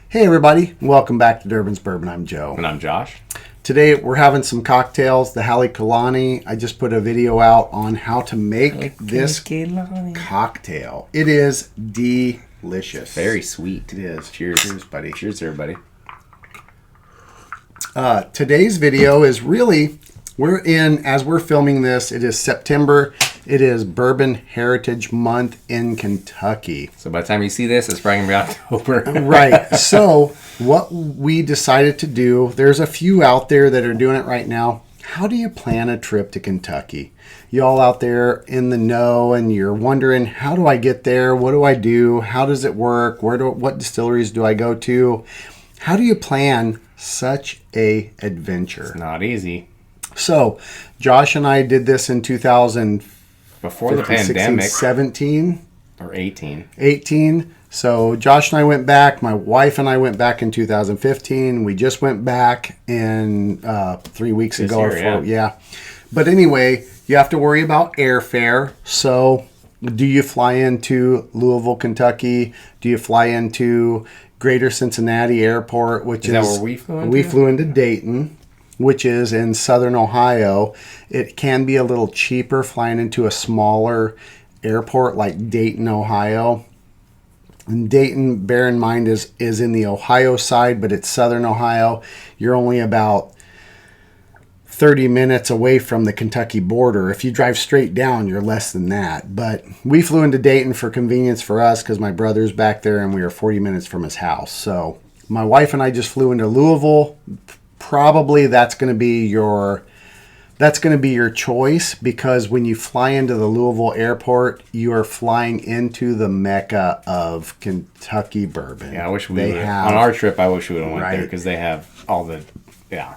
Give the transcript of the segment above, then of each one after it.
Hey everybody, welcome back to Durbin's Bourbon. I'm Joe. And I'm Josh. Today we're having some cocktails, the Hallie Kalani. I just put a video out on how to make this cocktail. It is delicious. Very sweet. It is. Cheers. Cheers, buddy. Cheers, everybody. Today's video is really, as we're filming this, it is September. It is Bourbon Heritage Month in Kentucky. So by the time you see this, it's probably going to be October. Right. So what we decided to do, there's a few out there that are doing it right now. How do you plan a trip to Kentucky? You all out there in the know and you're wondering, how do I get there? What do I do? How does it work? What distilleries do I go to? How do you plan such a adventure? It's not easy. So Josh and I did this in 2015. Before the pandemic. 17. Or 18. 18. So Josh and I went back. My wife and I went back in 2015. We just went back in 3 weeks ago. Or 4. Yeah. But anyway, you have to worry about airfare. So do you fly into Louisville, Kentucky? Do you fly into Greater Cincinnati Airport, which is that where we flew into? We flew into Dayton, which is in southern Ohio. It can be a little cheaper flying into a smaller airport like Dayton, Ohio. And Dayton, bear in mind, is in the Ohio side, but it's southern Ohio. You're only about 30 minutes away from the Kentucky border. If you drive straight down, you're less than that. But we flew into Dayton for convenience for us because my brother's back there and we were 40 minutes from his house. So my wife and I just flew into Louisville. Probably that's going to be your choice, because when you fly into the Louisville airport, you are flying into the mecca of Kentucky bourbon. Yeah, I wish we would have. On our trip, I wish we would have went there because they have all the,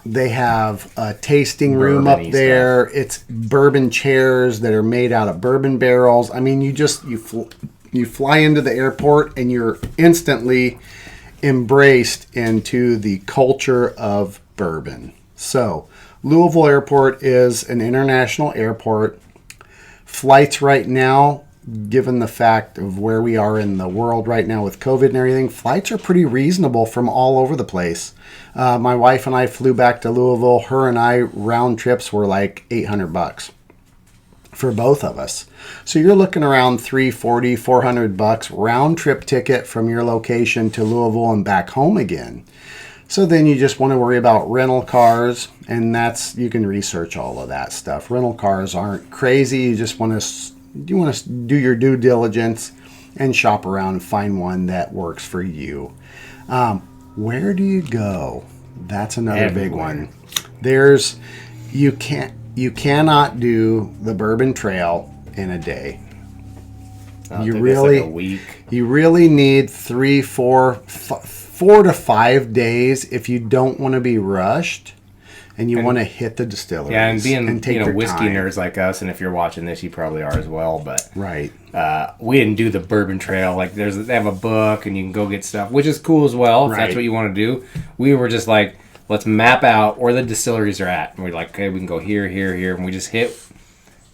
They have a tasting room up there. Stuff. It's bourbon chairs that are made out of bourbon barrels. I mean, you fly into the airport and you're instantly embraced into the culture of bourbon. So Louisville Airport is an international airport. Flights right now, given the fact of where we are in the world right now with COVID and everything, flights are pretty reasonable from all over the place. My wife and I flew back to Louisville. Her and I, round trips were like $800 for both of us. So you're looking around $340, $400 round trip ticket from your location to Louisville and back home again. So then you just want to worry about rental cars, and you can research all of that stuff. Rental cars aren't crazy. You just want to do your due diligence and shop around and find one that works for you. Where do you go? That's another big one. You cannot do the Bourbon Trail in a day. You really, like a week. You really need 4 to 5 days if you don't want to be rushed and you want to hit the distilleries. Yeah, and being whiskey time. nerds like us, and if you're watching this, you probably are as well. But right, we didn't do the Bourbon Trail. Like they have a book and you can go get stuff, which is cool as well. If that's what you want to do. We were just like, let's map out where the distilleries are at, and we're like, okay, we can go here, here, here, and we just hit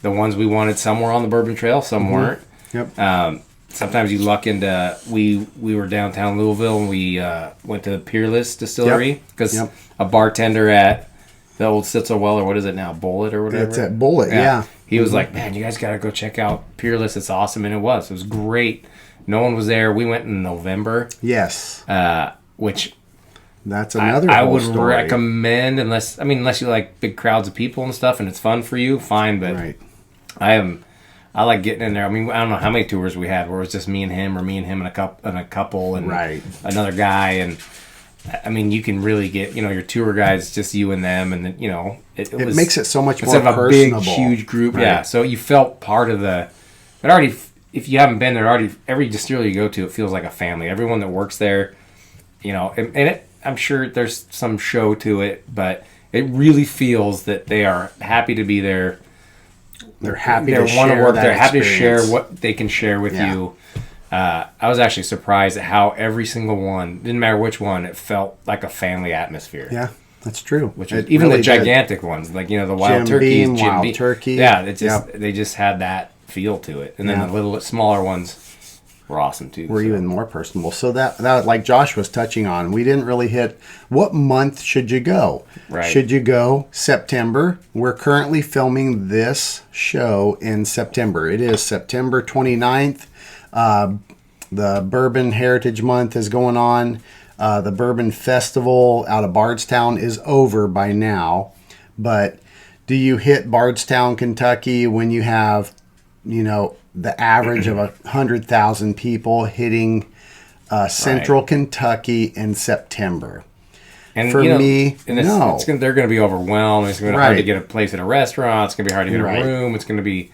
the ones we wanted. Some were on the Bourbon Trail, some weren't. Yep. Sometimes you luck into, we were downtown Louisville and we went to the Peerless Distillery because a bartender at the old Sitzelwell, or what is it now, Bullet or whatever? It's at Bullet, yeah. He was like, man, you guys got to go check out Peerless. It's awesome. And it was great. No one was there. We went in November. Yes. Which that's another I would story. recommend, unless you like big crowds of people and stuff and it's fun for you, fine. But I like getting in there. I mean, I don't know how many tours we had where it was just me and him, or me and him and a couple and another guy. And I mean, you can really get, your tour guides, just you and them. And then, it makes it so much more instead of a personable. Big, huge group. Right. Yeah. So you felt part of if you haven't been there, every distillery you go to, it feels like a family. Everyone that works there, I'm sure there's some show to it, but it really feels that they are happy to be there. They're happy to share want to work. They're happy to share what they can share with you. I was actually surprised at how every single one, didn't matter which one, it felt like a family atmosphere. Yeah, that's true. Which is, even the gigantic ones, like, the wild turkeys, Wild Turkey. Yeah, they just had that feel to it. And then the little smaller ones were awesome too. Were even more personable. So that like Josh was touching on, we didn't really hit what month should you go. Right. Should you go September? We're currently filming this show in September. It is September 29th. The Bourbon Heritage Month is going on. The Bourbon Festival out of Bardstown is over by now. But do you hit Bardstown, Kentucky when you have, the average of 100,000 people hitting Central Kentucky in September? And for me, no. They're going to be overwhelmed. It's going to be hard to get a place at a restaurant. It's going to be hard to get a room. It's going to be,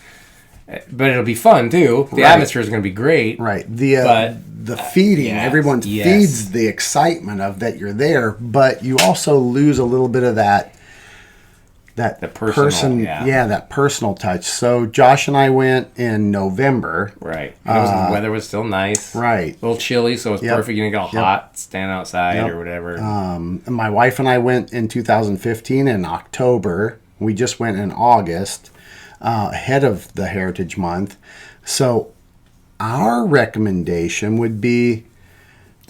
but it'll be fun too. The atmosphere is going to be great. Right. The feeding, everyone feeds the excitement of that you're there, but you also lose a little bit of that that personal touch. So Josh and I went in November. Right. And the weather was still nice. Right. A little chilly, so it was perfect. You didn't get all hot, stand outside or whatever. And my wife and I went in 2015 in October. We just went in August, ahead of the Heritage Month. So our recommendation would be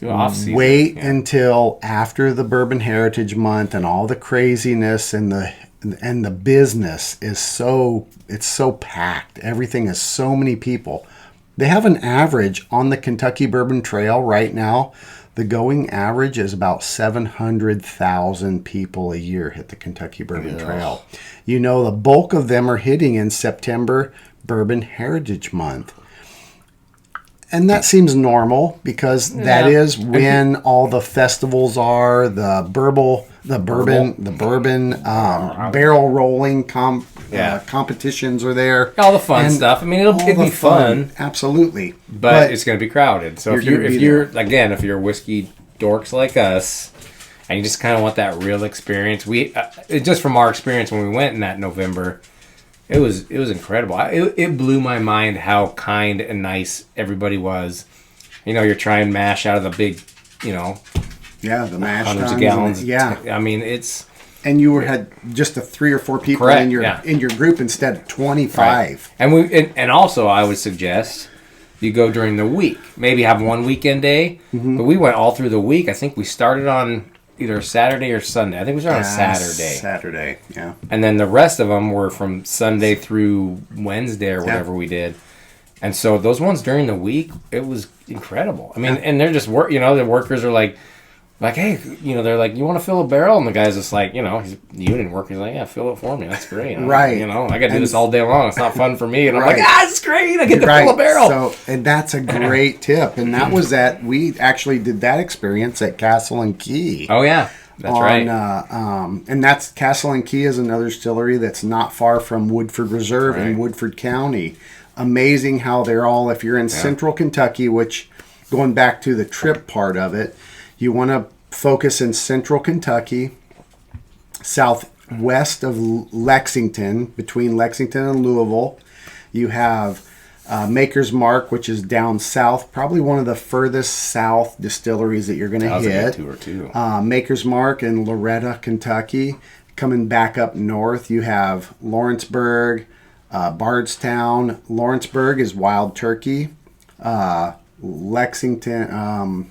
wait until after the Bourbon Heritage Month and all the craziness and the business is so packed. Everything is so many people. They have an average on the Kentucky Bourbon Trail right now. The going average is about 700,000 people a year hit the Kentucky Bourbon Trail. The bulk of them are hitting in September, Bourbon Heritage Month. And that seems normal because that is when all the festivals are, the bourbon barrel rolling competitions are there. All the fun stuff. I mean, it'd be fun. Absolutely. But it's going to be crowded. So if you're whiskey dorks like us and you just kind of want that real experience, just from our experience when we went in that November, it was incredible. It blew my mind how kind and nice everybody was. You're trying mash out of the big, the mash hundreds of gallons. I mean, and you had just 3 or 4 people in your group instead of 25. Right. And also I would suggest you go during the week. Maybe have one weekend day, but we went all through the week. I think we started on either Saturday or Sunday. I think we started on Saturday. Saturday, yeah. And then the rest of them were from Sunday through Wednesday or whatever we did. And so those ones during the week, it was incredible. I mean, and they're just the workers are like, hey, they're like, you want to fill a barrel? And the guy's just like, he's union worker. He's like, yeah, fill it for me. That's great. Right. I got to do this all day long. It's not fun for me. And I'm like, it's great. I get to fill a barrel. So, and that's a great tip. And that was we actually did that experience at Castle and Key. Oh, yeah. That's right. And that's Castle and Key is another distillery that's not far from Woodford Reserve in Woodford County. Amazing how they're all, if you're in central Kentucky, which going back to the trip part of it, you want to focus in central Kentucky, southwest of Lexington, between Lexington and Louisville. You have Maker's Mark, which is down south, probably one of the furthest south distilleries that you're going to hit. A good tour too. Maker's Mark in Loretta, Kentucky. Coming back up north, you have Lawrenceburg, Bardstown. Lawrenceburg is Wild Turkey. Lexington,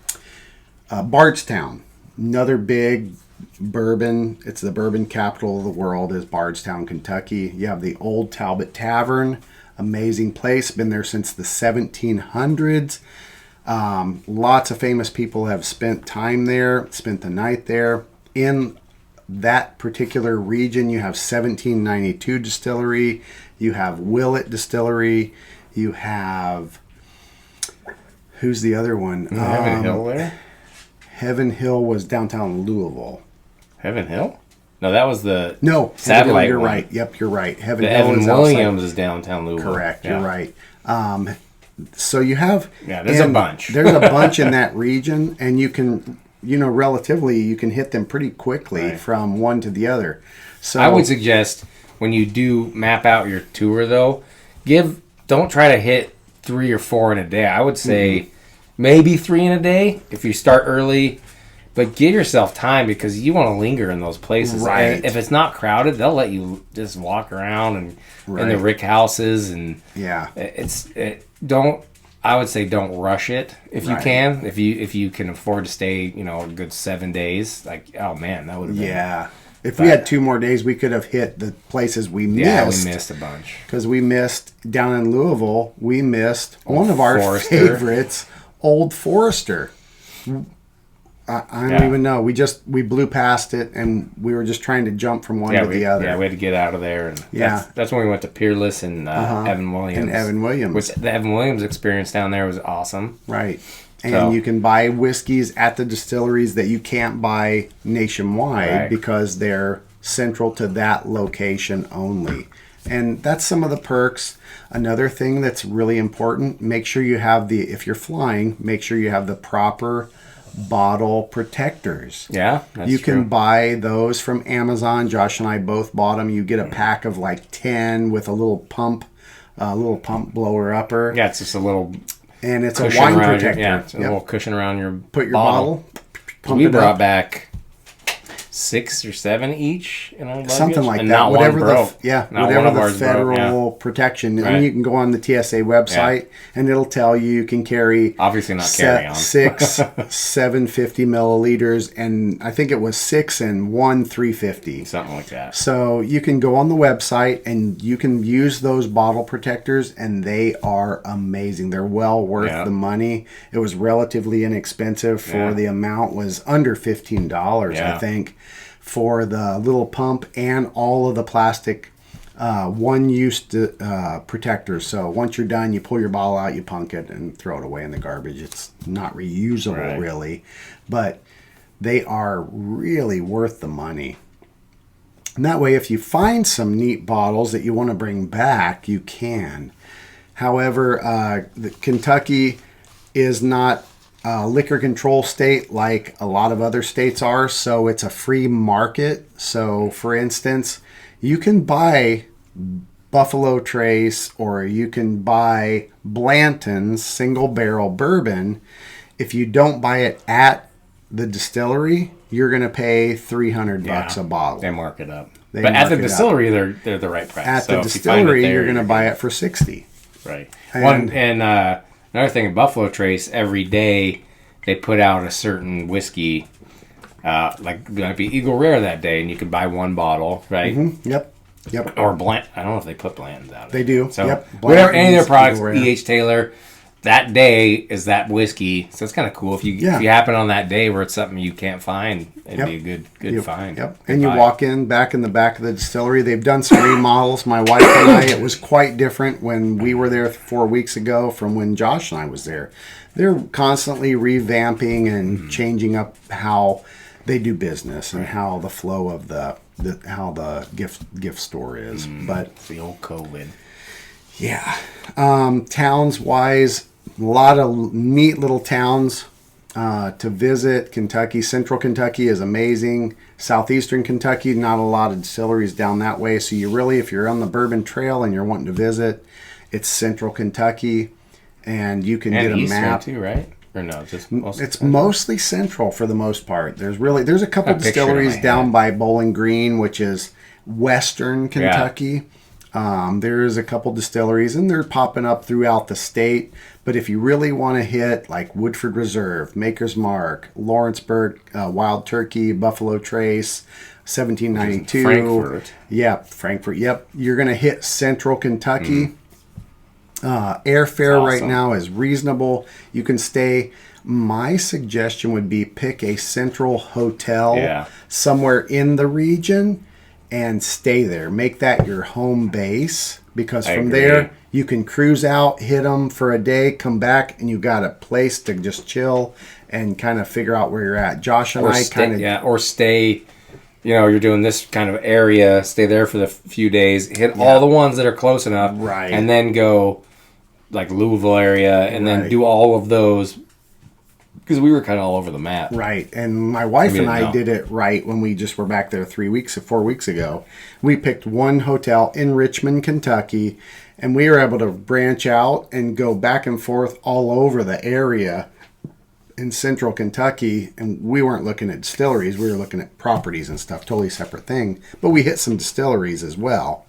Bardstown, another big bourbon. It's the bourbon capital of the world is Bardstown, Kentucky. You have the Old Talbot Tavern, amazing place, been there since the 1700s. Lots of famous people have spent time there, spent the night there. In that particular region, you have 1792 Distillery, you have Willett Distillery, you have, who's the other one? Heaven Hill there? Heaven Hill was downtown Louisville. Heaven Hill? No, that was the satellite. You're right. Yep, you're right. Heaven Hill Evan Williams is downtown Louisville. Correct. Yeah. You're right. So you have there's a bunch. There's a bunch in that region, and you can relatively you can hit them pretty quickly from one to the other. So I would suggest when you do map out your tour, though, don't try to hit 3 or 4 in a day. I would say maybe 3 in a day if you start early. But give yourself time because you want to linger in those places. Right. And if it's not crowded, they'll let you just walk around and in the rick houses. And I would say don't rush it if you can. If you can afford to stay, a good 7 days. Like, oh man, that would have been. Yeah. If we had 2 more days, we could have hit the places we missed. Yeah, we missed a bunch. Because we missed down in Louisville. We missed one of our favorites, Old Forester. I don't even know. We blew past it, and we were just trying to jump from one to the other. Yeah, we had to get out of there. And that's when we went to Peerless and Evan Williams. Which the Evan Williams experience down there was awesome. Right. And you can buy whiskeys at the distilleries that you can't buy nationwide because they're central to that location only. And that's some of the perks. Another thing that's really important, make sure you have if you're flying, make sure you have the proper bottle protectors. Yeah, that's you can true. buy those from Amazon. Josh and I both bought them. You get a pack of like 10 with a little pump blower upper. Yeah, it's just a little, and it's a wine protector. It's a little cushion around your Put your bottle. Pump we it brought up. back 6 or 7 each in our luggage. Something like and that. Not Whatever one broke. whatever the federal protection. And you can go on the TSA website and it'll tell you can carry obviously not carry on 6 750 milliliters, and I think it was 6 and 1 350. Something like that. So you can go on the website and you can use those bottle protectors, and they are amazing. They're well worth the money. It was relatively inexpensive for the amount. Was under $15, I think, for the little pump and all of the plastic one-use protectors. So once you're done, you pull your bottle out, you punk it, and throw it away in the garbage. It's not reusable, really, but they are really worth the money. And that way, if you find some neat bottles that you want to bring back, you can. However, Kentucky is not a liquor control state like a lot of other states are, so it's a free market. So, for instance, you can buy Buffalo Trace or you can buy Blanton's single barrel bourbon. If you don't buy it at the distillery, you're going to pay $300 a bottle. They mark it up. But at the distillery, they're the right price. At the distillery, you're going to buy it for $60. Right. Another thing in Buffalo Trace, every day they put out a certain whiskey, like it might be Eagle Rare that day, and you can buy 1 bottle, right? Mm-hmm. Yep. Or Bland. I don't know if they put Bland's out. They do. So yep. Whatever, any of their products, E.H. Taylor, that day is that whiskey. So it's kind of cool if you happen on that day where it's something you can't find, it'd be a good find. Yep. And you walk in back in the back of the distillery. They've done some remodels. My wife and I, it was quite different when we were there 4 weeks ago from when Josh and I was there. They're constantly revamping and changing up how they do business and how the flow of how the gift store is. But it's the old COVID. Yeah. Towns wise, a lot of neat little towns to visit. Kentucky, Central Kentucky is amazing. Southeastern Kentucky, not a lot of distilleries down that way. So if you're on the Bourbon Trail and you're wanting to visit, it's Central Kentucky, and you can get a map too, right? Or no, just it's mostly central for the most part. There's a couple distilleries down by Bowling Green, which is Western Kentucky. There's a couple distilleries, and they're popping up throughout the state. But if you really want to hit like Woodford Reserve, Maker's Mark, Lawrenceburg, Wild Turkey, Buffalo Trace, 1792, Frankfurt. Yep, Frankfurt. Yep, you're gonna hit Central Kentucky. Airfare right now is reasonable. You can stay. My suggestion would be pick a central hotel somewhere in the region and stay there. Make that your home base, because from there you can cruise out, hit them for a day, come back, and you got a place to just chill and kind of figure out where you're at. Josh and or stay. You're doing this kind of area. Stay there for the few days. Hit all the ones that are close enough, right? And then go like Louisville area, and then do all of those Because we were kind of all over the map. Right. And my wife and I know. did it right when we just were back there 4 weeks ago. We picked one hotel in Richmond, Kentucky, and we were able to branch out and go back and forth all over the area in central Kentucky. And we weren't looking at distilleries. We were looking at properties and stuff, totally separate thing. But we hit some distilleries as well.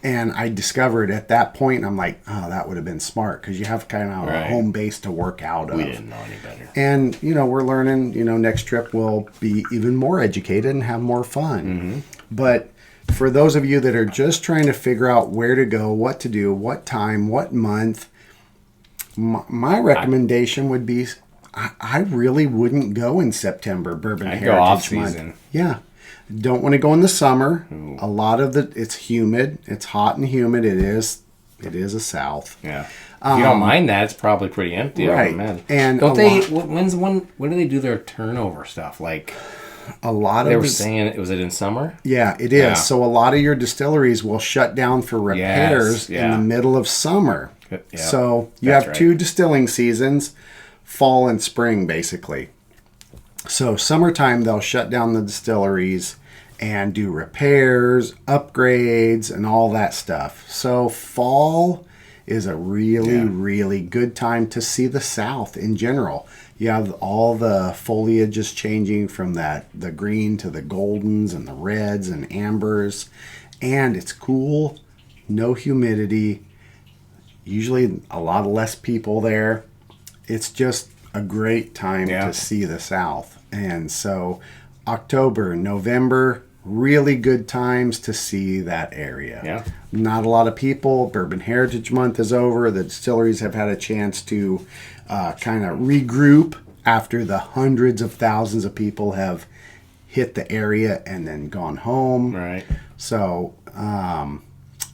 And I discovered at that point, I'm like, oh, that would have been smart because you have kind of a home base to work out of. We didn't know any better. And, we're learning, next trip we'll be even more educated and have more fun. Mm-hmm. But for those of you that are just trying to figure out where to go, what to do, what time, what month, my recommendation would be I really wouldn't go in September, Bourbon Heritage go off Month. season. Yeah. Don't want to go in the summer. Ooh. A lot of it's humid. It's hot and humid. It is a South. Yeah. If you don't mind that, it's probably pretty empty. Right. And don't they? When do they do their turnover stuff? Like a lot of they were saying, was it in summer? Yeah, it is. Yeah. So a lot of your distilleries will shut down for repairs in the middle of summer. Yep. So you have two distilling seasons, fall and spring, basically. So summertime, they'll shut down the distilleries and do repairs, upgrades, and all that stuff. So fall is a really good time to see the South in general. You have all the foliage is changing from the green to the goldens and the reds and ambers. And it's cool, no humidity, usually a lot less people there. It's just a great time to see the South. And so October, November, really good times to see that area. Yeah. Not a lot of people. Bourbon Heritage Month is over. The distilleries have had a chance to kind of regroup after the hundreds of thousands of people have hit the area and then gone home. Right. So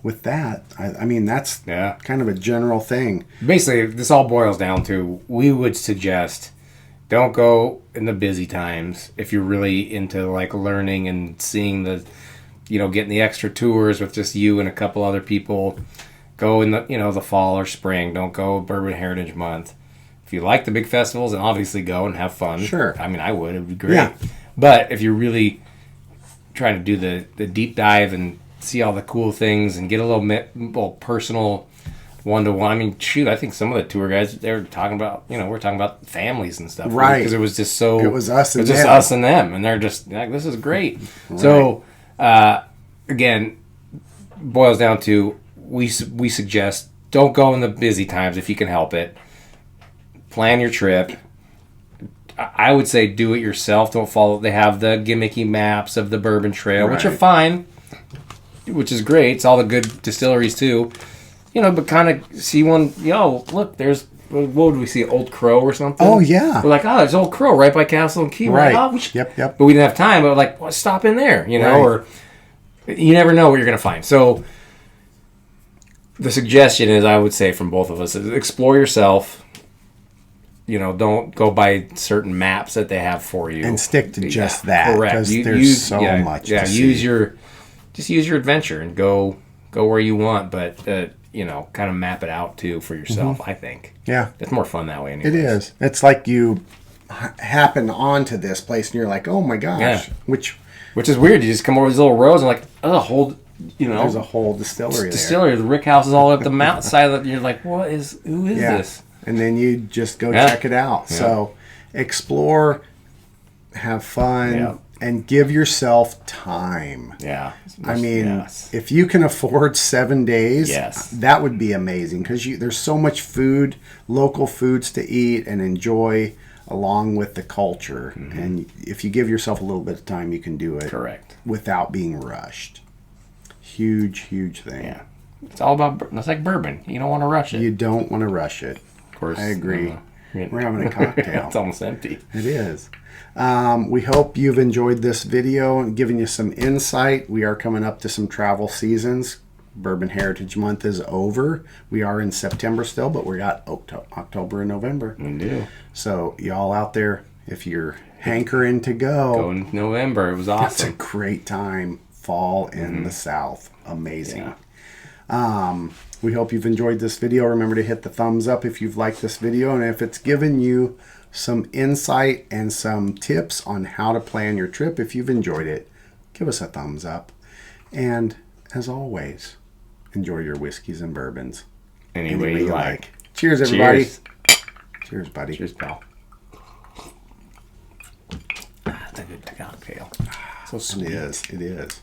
with that, I mean, that's kind of a general thing. Basically, this all boils down to, we would suggest don't go in the busy times if you're really into like learning and seeing the, getting the extra tours with just you and a couple other people. Go in the, the fall or spring. Don't go Bourbon Heritage Month. If you like the big festivals, then obviously go and have fun. Sure. I mean, I would. It would be great. Yeah. But if you're really trying to do the deep dive and see all the cool things and get a little personal one-to-one. I mean, shoot, I think some of the tour guys, they were talking about, we're talking about families and stuff. Right. Because it was just so... It was us and them. It was just us and them. And they're just like, this is great. Right. So, again, boils down to, we suggest don't go in the busy times if you can help it. Plan your trip. I would say do it yourself. Don't follow... They have the gimmicky maps of the Bourbon Trail, which are fine, which is great. It's all the good distilleries, too. But kind of see one, look, there's, what would we see, Old Crow or something? Oh, yeah. We're like, there's Old Crow right by Castle and Key. Right. Like, we should. Yep. But we didn't have time, but like, well, stop in there, or you never know what you're going to find. So the suggestion is, I would say from both of us, is explore yourself. Don't go by certain maps that they have for you. And stick to just that. Correct. Because there's so much to see. Use your adventure and go where you want, but kind of map it out too for yourself. I think. Yeah, it's more fun that way. Anyways. It is. It's like you happen onto this place and you're like, oh my gosh, which is weird. You just come over these little roads and like, there's a whole distillery. The Rick House is all up the mountainside. And you're like, who is this? And then you just go check it out. Yeah. So explore, have fun, and give yourself time. Yeah. I mean, if you can afford 7 days, that would be amazing because there's so much food, local foods to eat and enjoy along with the culture. Mm-hmm. And if you give yourself a little bit of time, you can do it without being rushed. Huge thing. Yeah. It's all about, it's like bourbon. You don't want to rush it. You don't want to rush it. Of course. I agree. We're having a cocktail. It's almost empty. It is. We hope you've enjoyed this video and given you some insight. We are coming up to some travel seasons. Bourbon Heritage Month is over. We are in September still, but we got October and November. We do. So y'all out there, if you're hankering to go in November. It was awesome. It's a great time. Fall in the South. Amazing. We hope you've enjoyed this video. Remember to hit the thumbs up if you've liked this video, and if it's given you some insight and some tips on how to plan your trip, if you've enjoyed it, give us a thumbs up. And as always, enjoy your whiskeys and bourbons any way you like. Cheers, everybody. Cheers. Cheers, buddy. Cheers, pal. That's a good cocktail. So sweet. It is.